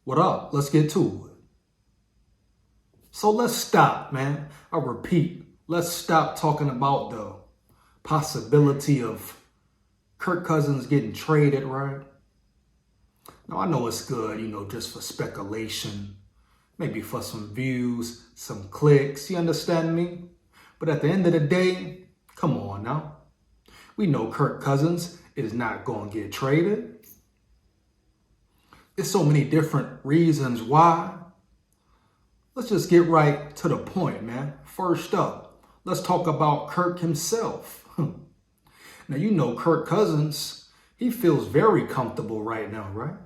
What up? Let's get to it. So let's stop, man. I repeat, let's stop talking about the possibility of Kirk Cousins getting traded, right? Now, I know it's good, just for speculation, maybe for some views, some clicks, you understand me? But at the end of the day, come on now. We know Kirk Cousins is not going to get traded. There's so many different reasons why. Let's just get right to the point, man. First up, let's talk about Kirk himself. Now, you know Kirk Cousins, he feels very comfortable right now, right?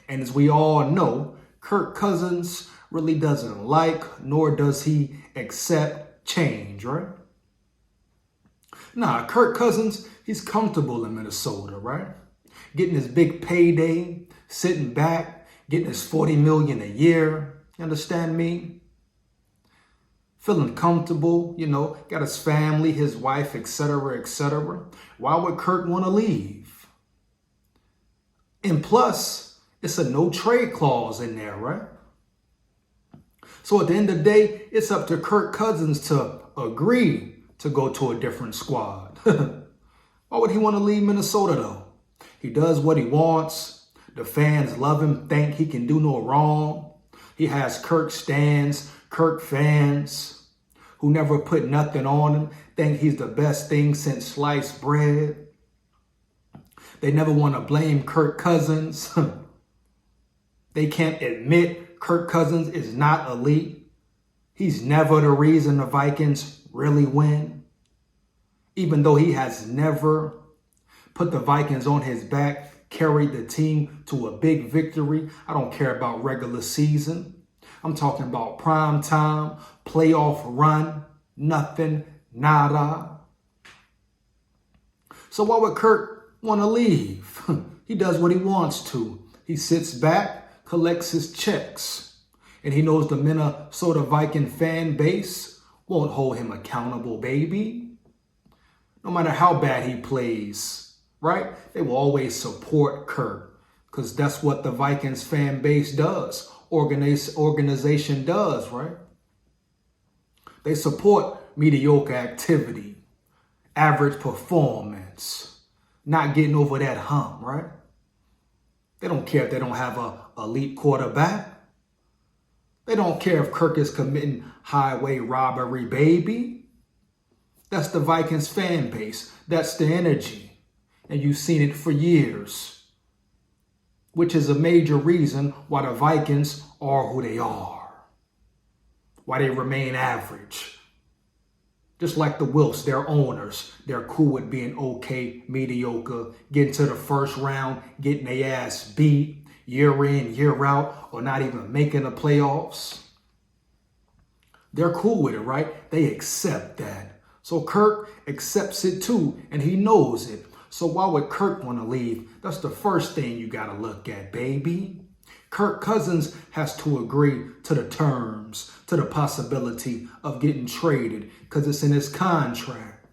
And as we all know, Kirk Cousins really doesn't like, nor does he accept change, right? Nah, Kirk Cousins, he's comfortable in Minnesota, right? Getting his big payday, sitting back, getting his $40 million a year. You understand me? Feeling comfortable, got his family, his wife, etc., etc. Why would Kirk want to leave? And plus, it's a no trade clause in there, right? So at the end of the day, it's up to Kirk Cousins to agree to go to a different squad. Why would he want to leave Minnesota, though? He does what he wants. The fans love him, think he can do no wrong. He has Kirk stans, Kirk fans who never put nothing on him, think he's the best thing since sliced bread. They never want to blame Kirk Cousins. They can't admit Kirk Cousins is not elite. He's never the reason the Vikings really win. Even though he has never put the Vikings on his back, carried the team to a big victory. I don't care about regular season. I'm talking about prime time, playoff run, nothing, nada. So why would Kirk want to leave? He does what he wants to. He sits back, collects his checks, and he knows the Minnesota Viking fan base won't hold him accountable, baby. No matter how bad he plays, right? They will always support Kirk because that's what the Vikings fan base does. Organization does, right? They support mediocre activity, average performance, not getting over that hump, right? They don't care if they don't have an elite quarterback. They don't care if Kirk is committing highway robbery, baby. That's the Vikings fan base. That's the energy. And you've seen it for years, which is a major reason why the Vikings are who they are, why they remain average. Just like the Wilfs, their owners, they're cool with being okay, mediocre, getting to the first round, getting their ass beat year in, year out, or not even making the playoffs. They're cool with it, right? They accept that. So Kirk accepts it too, and he knows it. So why would Kirk want to leave? That's the first thing you got to look at, baby. Kirk Cousins has to agree to the terms, to the possibility of getting traded because it's in his contract.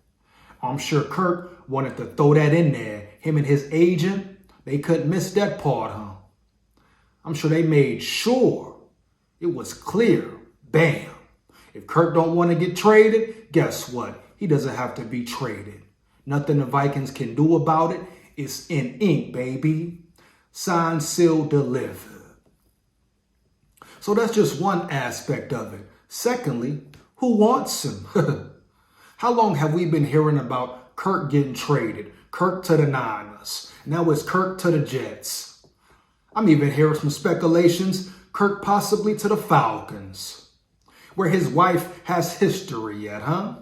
I'm sure Kirk wanted to throw that in there. Him and his agent, they couldn't miss that part, huh? I'm sure they made sure it was clear. Bam. If Kirk don't want to get traded, guess what? He doesn't have to be traded. Nothing the Vikings can do about it. It's in ink, baby. Signed, sealed, delivered. So that's just one aspect of it. Secondly, who wants him? How long have we been hearing about Kirk getting traded? Kirk to the Niners. Now it's Kirk to the Jets. I'm even hearing some speculations, Kirk possibly to the Falcons, where his wife has history at, huh?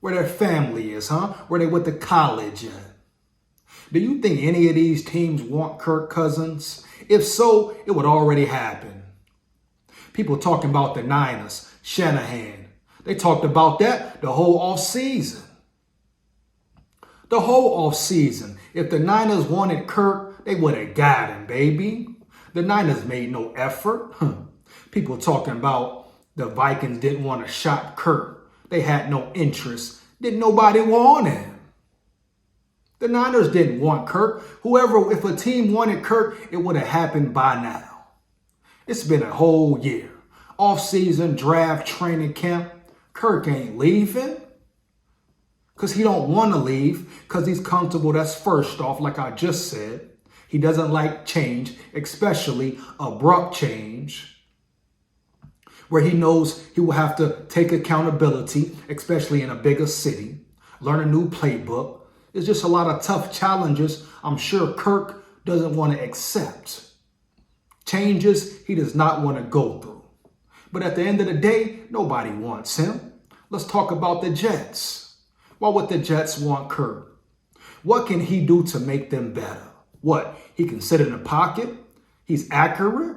Where their family is, huh? Where they went to college at. Do you think any of these teams want Kirk Cousins? If so, it would already happen. People talking about the Niners, Shanahan. They talked about that the whole offseason. The whole offseason. If the Niners wanted Kirk, they would have got him, baby. The Niners made no effort. People talking about the Vikings didn't want to shop Kirk. They had no interest. Didn't nobody want him. The Niners didn't want Kirk. If a team wanted Kirk, it would have happened by now. It's been a whole year. Off-season, draft, training camp. Kirk ain't leaving. Because he don't want to leave. Because he's comfortable. That's first off, like I just said. He doesn't like change, especially abrupt change, where he knows he will have to take accountability, especially in a bigger city, learn a new playbook. It's just a lot of tough challenges I'm sure Kirk doesn't want to accept. Changes he does not want to go through. But at the end of the day, nobody wants him. Let's talk about the Jets. Why would the Jets want Kirk? What can he do to make them better? What? He can sit in the pocket? He's accurate?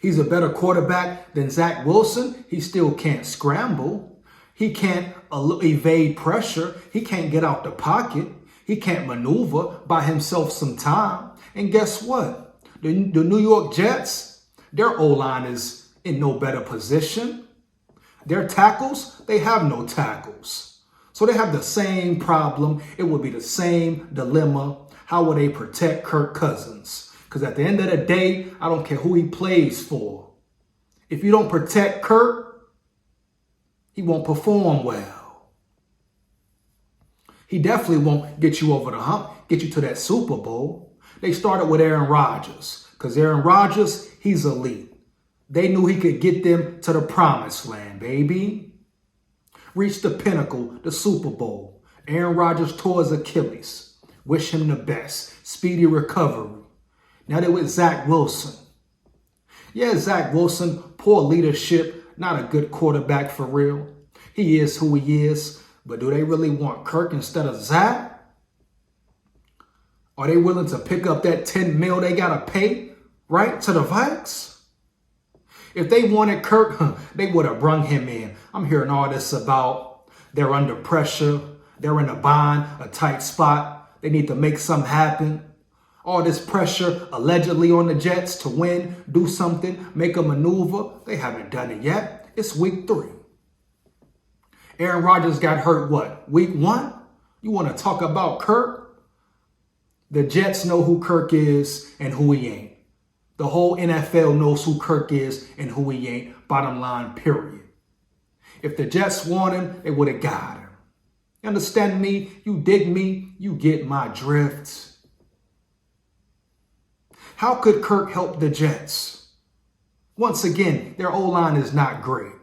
He's a better quarterback than Zach Wilson? He still can't scramble. He can't evade pressure. He can't get out the pocket. He can't maneuver, buy himself some time. And guess what? The New York Jets, their O-line is in no better position. Their tackles, they have no tackles. So they have the same problem. It would be the same dilemma. How will they protect Kirk Cousins? Because at the end of the day, I don't care who he plays for. If you don't protect Kirk, he won't perform well. He definitely won't get you over the hump, get you to that Super Bowl. They started with Aaron Rodgers because Aaron Rodgers, he's elite. They knew he could get them to the promised land, baby. Reach the pinnacle, the Super Bowl. Aaron Rodgers tore his Achilles. Wish him the best. Speedy recovery. Now they're with Zach Wilson. Yeah, Zach Wilson, poor leadership, not a good quarterback for real. He is who he is, but do they really want Kirk instead of Zach? Are they willing to pick up that $10 million they got to pay, right, to the Vikes? If they wanted Kirk, they would have brung him in. I'm hearing all this about they're under pressure, they're in a bind, a tight spot. They need to make something happen. All this pressure allegedly on the Jets to win, do something, make a maneuver. They haven't done it yet. It's week 3. Aaron Rodgers got hurt, what, week 1? You want to talk about Kirk? The Jets know who Kirk is and who he ain't. The whole NFL knows who Kirk is and who he ain't. Bottom line, period. If the Jets want him, they would have got him. You understand me? You dig me? You get my drift. How could Kirk help the Jets? Once again, their O-line is not great.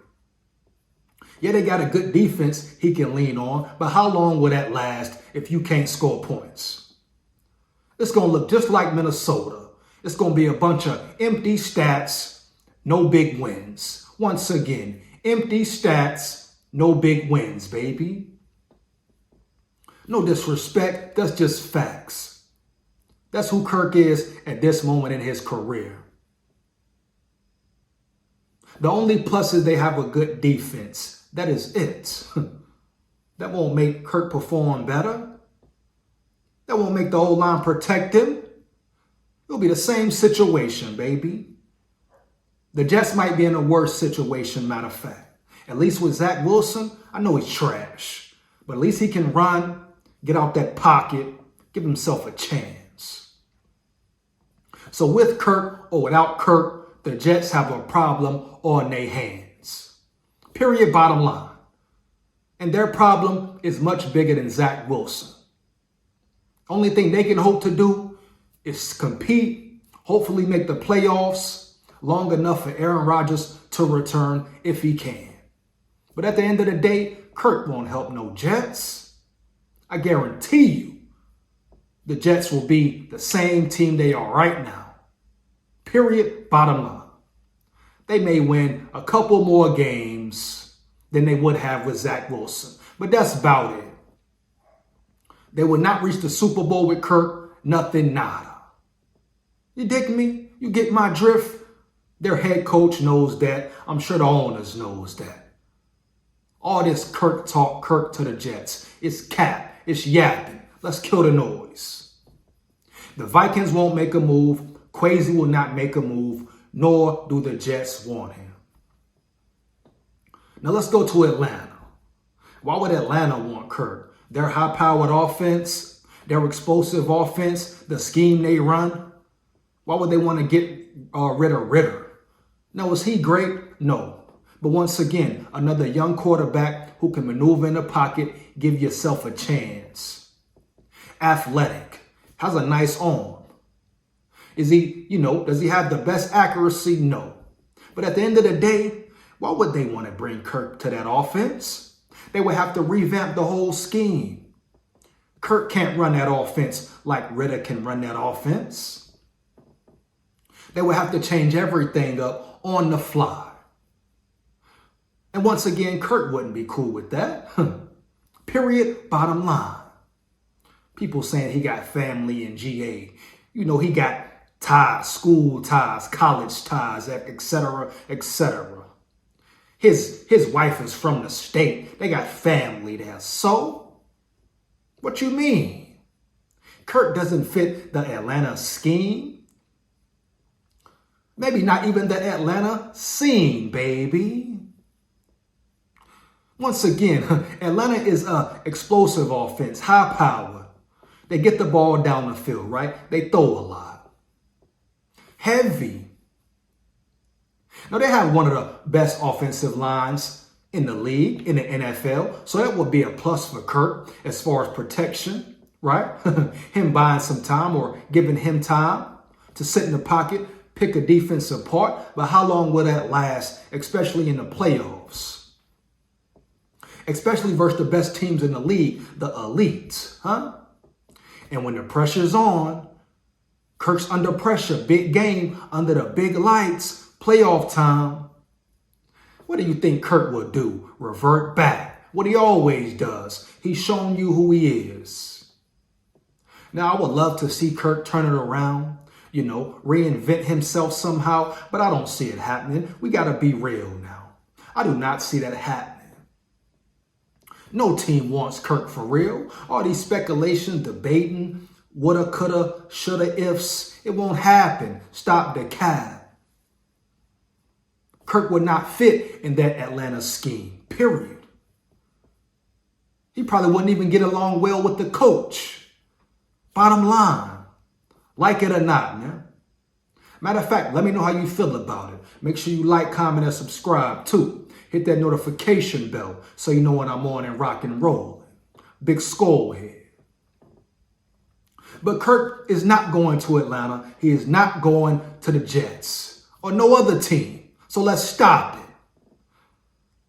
Yeah, they got a good defense he can lean on, but how long will that last if you can't score points? It's going to look just like Minnesota. It's going to be a bunch of empty stats, no big wins. Once again, empty stats, no big wins, baby. No disrespect, that's just facts. That's who Kirk is at this moment in his career. The only plus is they have a good defense. That is it. That won't make Kirk perform better. That won't make the whole line protect him. It'll be the same situation, baby. The Jets might be in a worse situation, matter of fact. At least with Zach Wilson, I know he's trash. But at least he can run, get out that pocket, give himself a chance. So with Kirk or without Kirk, the Jets have a problem on their hands. Period, bottom line. And their problem is much bigger than Zach Wilson. Only thing they can hope to do is compete, hopefully make the playoffs long enough for Aaron Rodgers to return if he can. But at the end of the day, Kirk won't help no Jets. I guarantee you the Jets will be the same team they are right now. Period, bottom line. They may win a couple more games than they would have with Zach Wilson. But that's about it. They would not reach the Super Bowl with Kirk, nothing, nada. You dig me? You get my drift? Their head coach knows that. I'm sure the owners knows that. All this Kirk talk, Kirk to the Jets. It's cap. It's yapping. Let's kill the noise. The Vikings won't make a move. Quasi will not make a move. Nor do the Jets want him. Now let's go to Atlanta. Why would Atlanta want Kirk? Their high-powered offense, their explosive offense, the scheme they run. Why would they want to get rid of Ritter? Now, is he great? No. But once again, another young quarterback who can maneuver in the pocket, give yourself a chance. Athletic, has a nice arm. Is he, does he have the best accuracy? No. But at the end of the day, why would they want to bring Kirk to that offense? They would have to revamp the whole scheme. Kirk can't run that offense like Ritter can run that offense. They would have to change everything up on the fly. And once again, Kirk wouldn't be cool with that. Period. Bottom line. People saying he got family in GA. He got ties, school ties, college ties, etc., etc. His wife is from the state. They got family there. So, what you mean? Kirk doesn't fit the Atlanta scheme? Maybe not even the Atlanta scene, baby. Once again, Atlanta is an explosive offense, high power. They get the ball down the field, right? They throw a lot. Heavy. Now, they have one of the best offensive lines in the league, in the NFL. So that would be a plus for Kirk as far as protection, right? Him buying some time or giving him time to sit in the pocket, pick a defense apart. But how long will that last, especially in the playoffs? Especially versus the best teams in the league, the elites, huh? And when the pressure's on, Kirk's under pressure, big game, under the big lights, playoff time. What do you think Kirk would do? Revert back. What he always does. He's shown you who he is. Now, I would love to see Kirk turn it around, reinvent himself somehow, but I don't see it happening. We got to be real now. I do not see that happening. No team wants Kirk for real. All these speculations, debating, woulda, coulda, shoulda, ifs, it won't happen. Stop the cap. Kirk would not fit in that Atlanta scheme, period. He probably wouldn't even get along well with the coach. Bottom line, like it or not, man. Matter of fact, let me know how you feel about it. Make sure you like, comment, and subscribe too. Hit that notification bell so you know when I'm on and rock and rolling. Big SKOL here. But Kirk is not going to Atlanta. He is not going to the Jets or no other team. So let's stop it.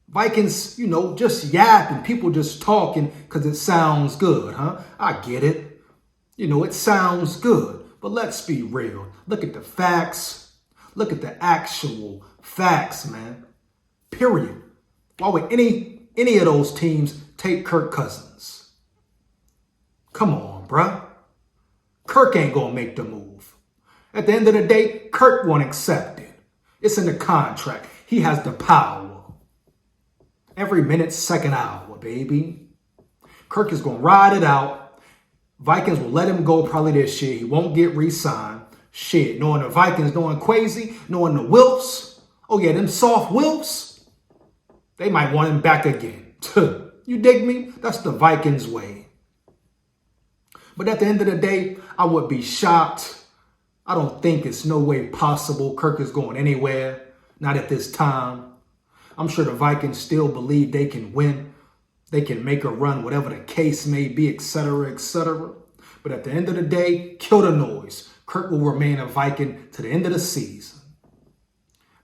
Vikings, just yapping. People just talking because it sounds good, huh? I get it. It sounds good. But let's be real. Look at the facts. Look at the actual facts, man. Period. Why would any of those teams take Kirk Cousins? Come on, bruh. Kirk ain't gonna make the move. At the end of the day, Kirk won't accept it. It's in the contract. He has the power. Every minute, second hour, baby. Kirk is gonna ride it out. Vikings will let him go probably this year. He won't get re-signed. Shit, knowing the Vikings, knowing Quasi, knowing the Wilfs. Oh yeah, them soft Wilfs. They might want him back again. You dig me? That's the Vikings way. But at the end of the day, I would be shocked. I don't think it's no way possible Kirk is going anywhere. Not at this time. I'm sure the Vikings still believe they can win. They can make a run, whatever the case may be, etc., etc. But at the end of the day, kill the noise. Kirk will remain a Viking to the end of the season.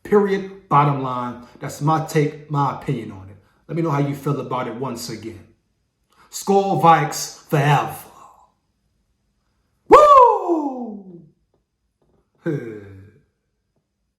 Period. Bottom line. That's my take, my opinion on it. Let me know how you feel about it once again. SKOL Vikes forever. Woo!